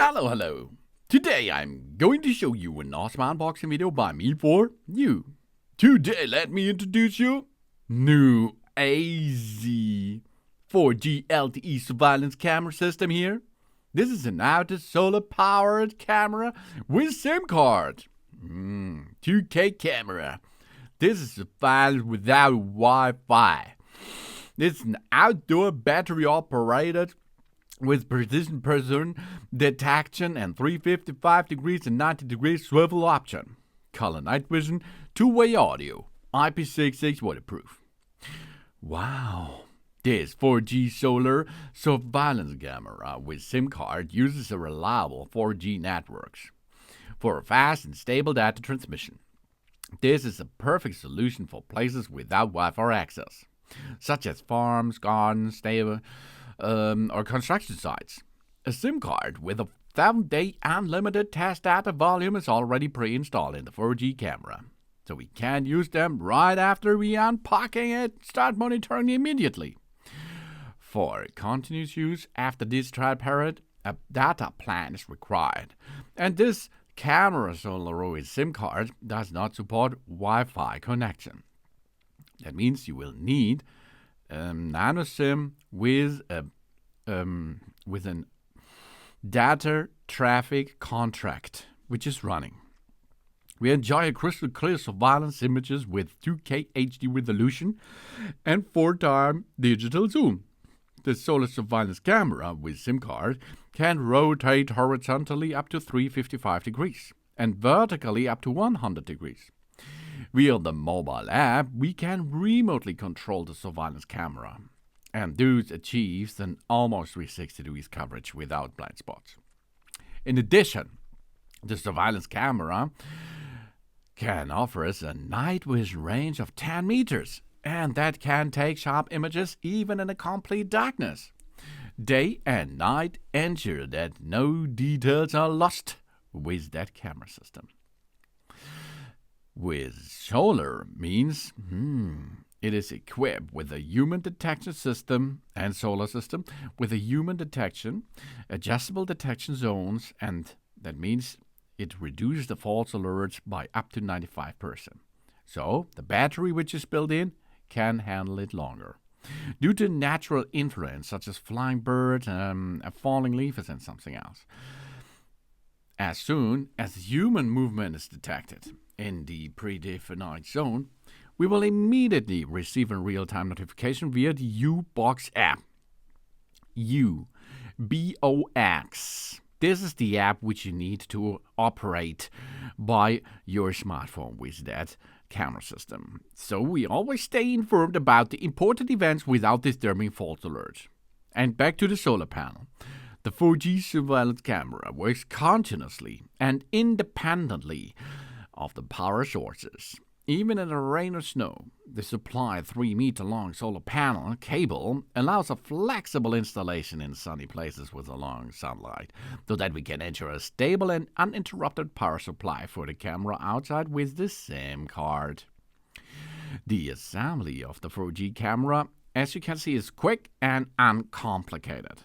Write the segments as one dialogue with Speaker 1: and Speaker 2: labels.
Speaker 1: Hello. Today I'm going to show you an awesome unboxing video by me for you. Today let me introduce you new AZ 4G LTE surveillance camera system here. This is an outdoor solar powered camera with SIM card. 2K camera. This is surveillance without Wi-Fi. It's an outdoor battery operated with precision person detection and 355 degrees and 90 degrees swivel option. Color night vision, two-way audio, IP66 waterproof. Wow. This 4G solar surveillance camera with SIM card uses a reliable 4G networks for fast and stable data transmission. This is a perfect solution for places without Wi-Fi access, such as farms, gardens, or construction sites. A SIM card with a 7-day unlimited test data volume is already pre-installed in the 4G camera, so we can use them right after we unpacking it, start monitoring immediately. For continuous use after this trial period, a data plan is required, and this camera solar with SIM card does not support Wi-Fi connection. That means you will need nano SIM with an data traffic contract, which is running. We enjoy a crystal clear surveillance images with 2K HD resolution and 4x digital zoom. The solar surveillance camera with SIM card can rotate horizontally up to 355 degrees and vertically up to 100 degrees. Via the mobile app, we can remotely control the surveillance camera, and this achieves an almost 360 degrees coverage without blind spots. In addition, the surveillance camera can offer us a night vision range of 10 meters, and that can take sharp images even in a complete darkness. Day and night ensure that no details are lost with that camera system. With solar means it is equipped with a human detection system and solar system with a human detection, adjustable detection zones, and that means it reduces the false alerts by up to 95%. So the battery which is built in can handle it longer. Due to natural influence such as flying birds, falling leaves and something else. As soon as human movement is detected in the predefined zone, we will immediately receive a real-time notification via the U-Box app. U-B-O-X. This is the app which you need to operate by your smartphone with that camera system. So we always stay informed about the important events without disturbing false alerts. And back to the solar panel. The 4G surveillance camera works continuously and independently of the power sources. Even in the rain or snow, the supplied 3-meter-long solar panel cable allows a flexible installation in sunny places with a long sunlight, so that we can ensure a stable and uninterrupted power supply for the camera outside with the SIM card. The assembly of the 4G camera, as you can see, is quick and uncomplicated.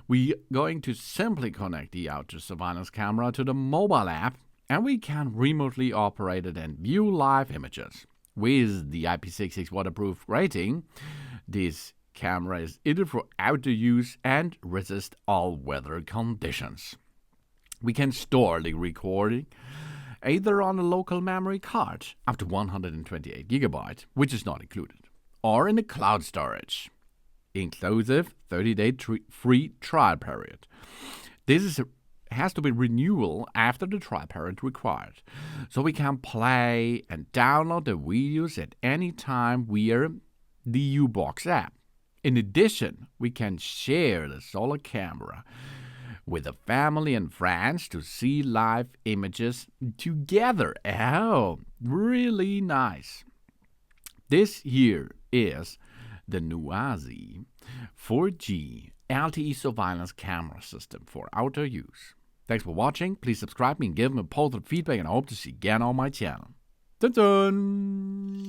Speaker 1: We are going to simply connect the outdoor surveillance camera to the mobile app, and we can remotely operate it and view live images. With the IP66 waterproof rating, this camera is ideal for outdoor use and resist all weather conditions. We can store the recording either on a local memory card, up to 128 GB, which is not included, or in a cloud storage, inclusive 30-day free trial period. This has to be renewal after the trial period required, so we can play and download the videos at any time via the U-Box app. In addition, we can share the solar camera with the family and friends to see live images together. Oh, really nice. This here is the new AZ 4G LTE surveillance camera system for outdoor use. Thanks for watching. Please subscribe me and give me a positive feedback, and I hope to see you again on my channel. Dun dun!